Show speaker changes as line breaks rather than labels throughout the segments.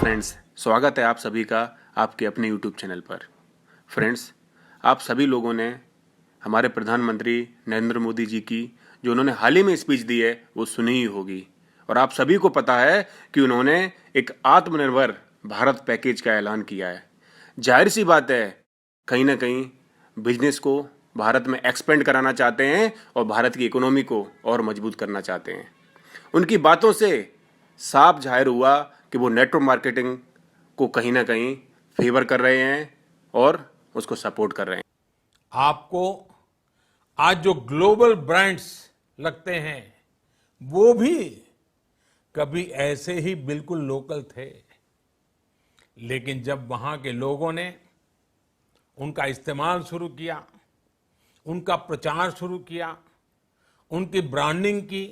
Friends, स्वागत है आप सभी का आपके अपने यूट्यूब चैनल पर। फ्रेंड्स, आप सभी लोगों ने हमारे प्रधानमंत्री नरेंद्र मोदी जी की जो उन्होंने हाल ही में स्पीच दी है वो सुनी ही होगी और आप सभी को पता है कि उन्होंने एक आत्मनिर्भर भारत पैकेज का ऐलान किया है। जाहिर सी बात है, कहीं ना कहीं बिजनेस को भारत में एक्सपेंड कराना चाहते हैं और भारत की इकोनॉमी को और मजबूत करना चाहते हैं। उनकी बातों से साफ जाहिर हुआ कि वो नेटवर्क मार्केटिंग को कहीं ना कहीं फेवर कर रहे हैं और उसको सपोर्ट कर रहे हैं।
आपको आज जो ग्लोबल ब्रांड्स लगते हैं वो भी कभी ऐसे ही बिल्कुल लोकल थे, लेकिन जब वहां के लोगों ने उनका इस्तेमाल शुरू किया, उनका प्रचार शुरू किया, उनकी ब्रांडिंग की,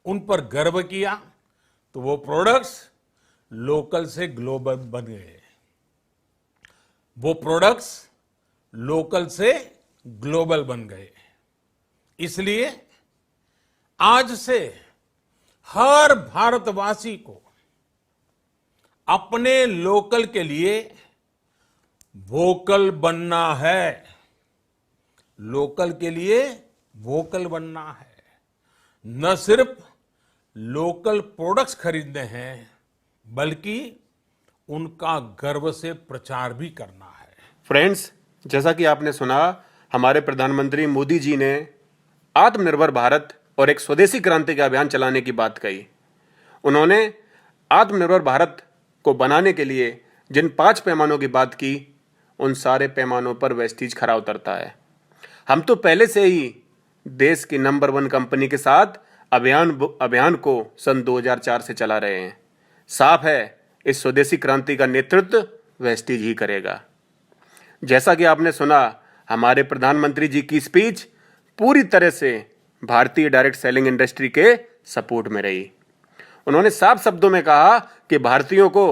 उन पर गर्व किया, तो वो प्रोडक्ट्स लोकल से ग्लोबल बन गए। वो प्रोडक्ट्स लोकल से ग्लोबल बन गए। इसलिए आज से हर भारतवासी को अपने लोकल के लिए वोकल बनना है। लोकल के लिए वोकल बनना है। न सिर्फ लोकल प्रोडक्ट्स खरीदने हैं, बल्कि उनका गर्व से प्रचार भी करना है।
फ्रेंड्स, जैसा कि आपने सुना, हमारे प्रधानमंत्री मोदी जी ने आत्मनिर्भर भारत और एक स्वदेशी क्रांति का अभियान चलाने की बात कही। उन्होंने आत्मनिर्भर भारत को बनाने के लिए जिन 5 पैमानों की बात की, उन सारे पैमानों पर वेस्टीज खरा उतरता है। हम तो पहले से ही देश की नंबर 1 कंपनी के साथ अभियान को सन 2004 से चला रहे हैं। साफ है, इस स्वदेशी क्रांति का नेतृत्व वेस्टीज ही करेगा। जैसा कि आपने सुना, हमारे प्रधानमंत्री जी की स्पीच पूरी तरह से भारतीय डायरेक्ट सेलिंग इंडस्ट्री के सपोर्ट में रही। उन्होंने साफ शब्दों में कहा कि भारतीयों को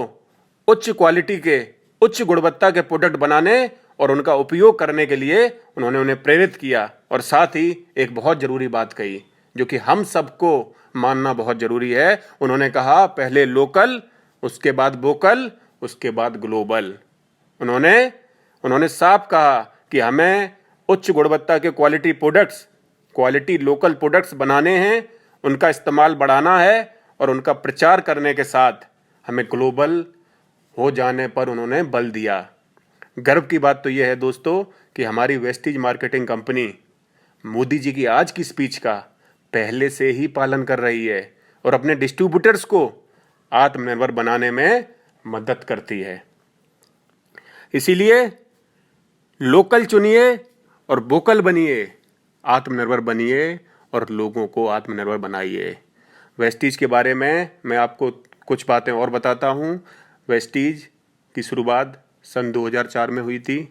उच्च क्वालिटी के, उच्च गुणवत्ता के प्रोडक्ट बनाने और उनका उपयोग करने के लिए उन्होंने उन्हें प्रेरित किया। और साथ ही एक बहुत जरूरी बात कही जो कि हम सबको मानना बहुत जरूरी है। उन्होंने कहा, पहले लोकल, उसके बाद वोकल, उसके बाद ग्लोबल। उन्होंने साफ कहा कि हमें उच्च गुणवत्ता के क्वालिटी लोकल प्रोडक्ट्स बनाने हैं, उनका इस्तेमाल बढ़ाना है और उनका प्रचार करने के साथ हमें ग्लोबल हो जाने पर उन्होंने बल दिया। गर्व की बात तो यह है दोस्तों कि हमारी Vestige marketing company Modi ji की आज की स्पीच का पहले से ही पालन कर रही है और अपने डिस्ट्रीब्यूटर्स को आत्मनिर्भर बनाने में मदद करती है। इसीलिए लोकल चुनिए और वोकल बनिए, आत्मनिर्भर बनिए और लोगों को आत्मनिर्भर बनाइए। वेस्टीज के बारे में मैं आपको कुछ बातें और बताता हूं। वेस्टीज की शुरुआत सन 2004 में हुई थी।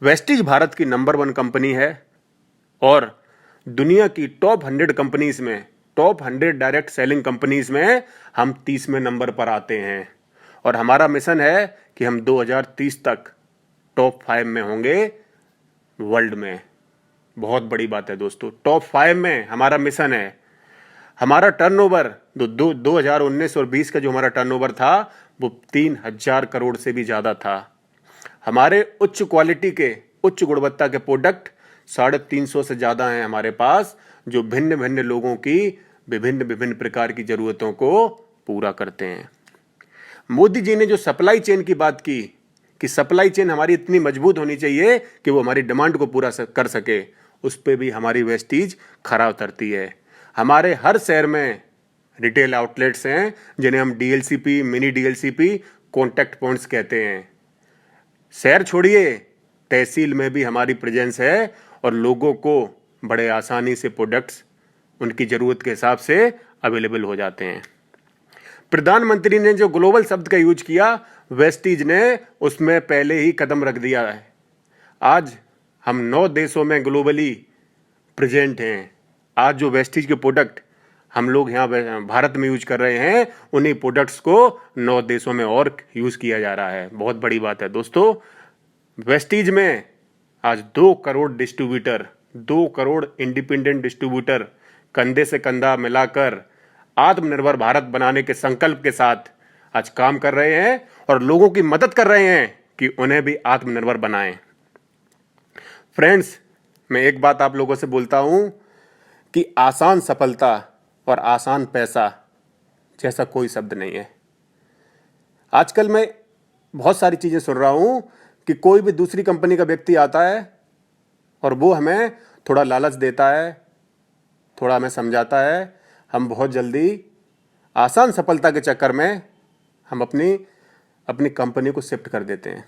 वेस्टीज भारत की नंबर 1 कंपनी है और दुनिया की टॉप 100 कंपनीज में, टॉप 100 डायरेक्ट सेलिंग कंपनीज में हम 30वें नंबर पर आते हैं। और हमारा मिशन है कि हम 2030 तक टॉप 5 में होंगे वर्ल्ड में। बहुत बड़ी बात है दोस्तों, टॉप 5 में हमारा मिशन है। हमारा टर्नओवर 2019 और 20 का जो हमारा टर्नओवर था वो 3000 करोड़ से भी ज्यादा था। हमारे उच्च क्वालिटी के, उच्च गुणवत्ता के प्रोडक्ट 350 से ज्यादा हैं हमारे पास, जो भिन्न भिन्न लोगों की विभिन्न प्रकार की जरूरतों को पूरा करते हैं। मोदी जी ने जो सप्लाई चेन की बात की कि सप्लाई चेन हमारी इतनी मजबूत होनी चाहिए कि वो हमारी डिमांड को पूरा कर सके, उस पे भी हमारी वेस्टीज खरा उतरती है। हमारे हर शहर में रिटेल आउटलेट्स हैं जिन्हें हम डीएलसीपी, मिनी डीएलसीपी, कॉन्टैक्ट पॉइंट्स कहते हैं। शहर छोड़िए, तहसील में भी हमारी प्रेजेंस है और लोगों को बड़े आसानी से प्रोडक्ट्स उनकी जरूरत के हिसाब से अवेलेबल हो जाते हैं। प्रधानमंत्री ने जो ग्लोबल शब्द का यूज किया, वेस्टीज ने उसमें पहले ही कदम रख दिया है। आज हम 9 देशों में ग्लोबली प्रेजेंट हैं। आज जो वेस्टीज के प्रोडक्ट हम लोग यहाँ भारत में यूज कर रहे हैं, उन्हीं प्रोडक्ट्स को 9 देशों में और यूज किया जा रहा है। बहुत बड़ी बात है दोस्तों। वेस्टीज में आज 2 crore distributor, 2 crore independent distributor कंधे से कंधा मिलाकर आत्मनिर्भर भारत बनाने के संकल्प के साथ आज काम कर रहे हैं और लोगों की मदद कर रहे हैं कि उन्हें भी आत्मनिर्भर बनाएं। फ्रेंड्स, मैं एक बात आप लोगों से बोलता हूं कि आसान सफलता और आसान पैसा जैसा कोई शब्द नहीं है। आजकल मैं बहुत सारी चीजें सुन रहा हूं कि कोई भी दूसरी कंपनी का व्यक्ति आता है और वो हमें थोड़ा लालच देता है, थोड़ा हमें समझाता है, हम बहुत जल्दी आसान सफलता के चक्कर में हम अपनी कंपनी को शिफ्ट कर देते हैं।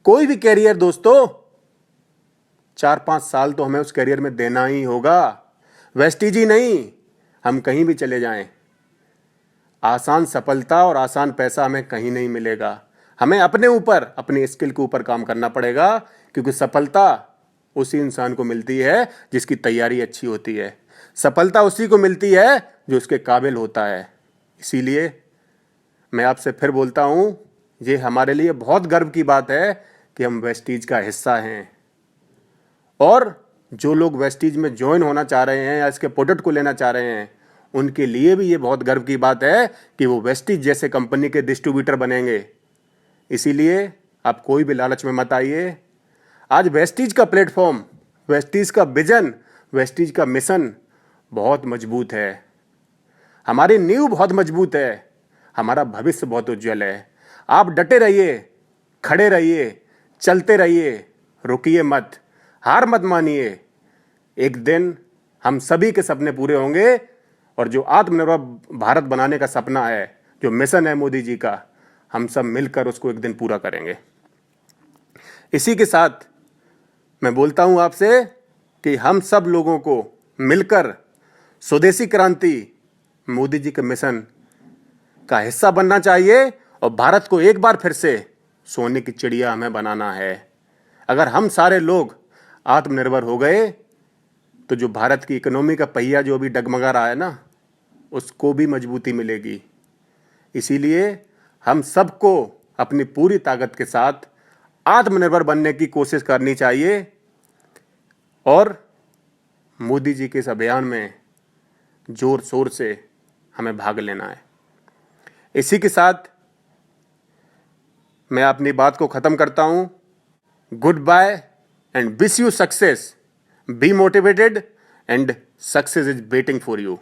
कोई भी कैरियर दोस्तों 4-5 साल तो हमें उस कैरियर में देना ही होगा, वेस्टीज ही नहीं, हम कहीं भी चले जाएं। आसान सफलता और आसान पैसा हमें कहीं नहीं मिलेगा। हमें अपने ऊपर, अपनी स्किल के ऊपर काम करना पड़ेगा, क्योंकि सफलता उसी इंसान को मिलती है जिसकी तैयारी अच्छी होती है। सफलता उसी को मिलती है जो उसके काबिल होता है। इसीलिए मैं आपसे फिर बोलता हूं, ये हमारे लिए बहुत गर्व की बात है कि हम वेस्टीज का हिस्सा हैं। और जो लोग वेस्टीज में ज्वाइन होना चाह रहे हैं या इसके प्रोडक्ट को लेना चाह रहे हैं, उनके लिए भी ये बहुत गर्व की बात है कि वो वेस्टीज जैसे कंपनी के डिस्ट्रीब्यूटर बनेंगे। इसीलिए आप कोई भी लालच में मत आइए। आज वेस्टीज का प्लेटफॉर्म, वेस्टीज का विजन, वेस्टीज का मिशन बहुत मजबूत है। हमारी नींव बहुत मजबूत है, हमारा भविष्य बहुत उज्जवल है। आप डटे रहिए, खड़े रहिए, चलते रहिए, रुकिए मत, हार मत मानिए। एक दिन हम सभी के सपने पूरे होंगे और जो आत्मनिर्भर भारत बनाने का सपना है, जो मिशन है मोदी जी का, हम सब मिलकर उसको एक दिन पूरा करेंगे। इसी के साथ मैं बोलता हूं आपसे कि हम सब लोगों को मिलकर स्वदेशी क्रांति, मोदी जी के मिशन का हिस्सा बनना चाहिए और भारत को एक बार फिर से सोने की चिड़िया हमें बनाना है। अगर हम सारे लोग आत्मनिर्भर हो गए तो जो भारत की इकोनॉमी का पहिया जो अभी डगमगा रहा है ना, उसको भी मजबूती मिलेगी। इसीलिए हम सबको अपनी पूरी ताकत के साथ आत्मनिर्भर बनने की कोशिश करनी चाहिए और मोदी जी के इस अभियान में जोर शोर से हमें भाग लेना है। इसी के साथ मैं अपनी बात को खत्म करता हूं। Goodbye and wish you success. Be motivated and success is waiting for you.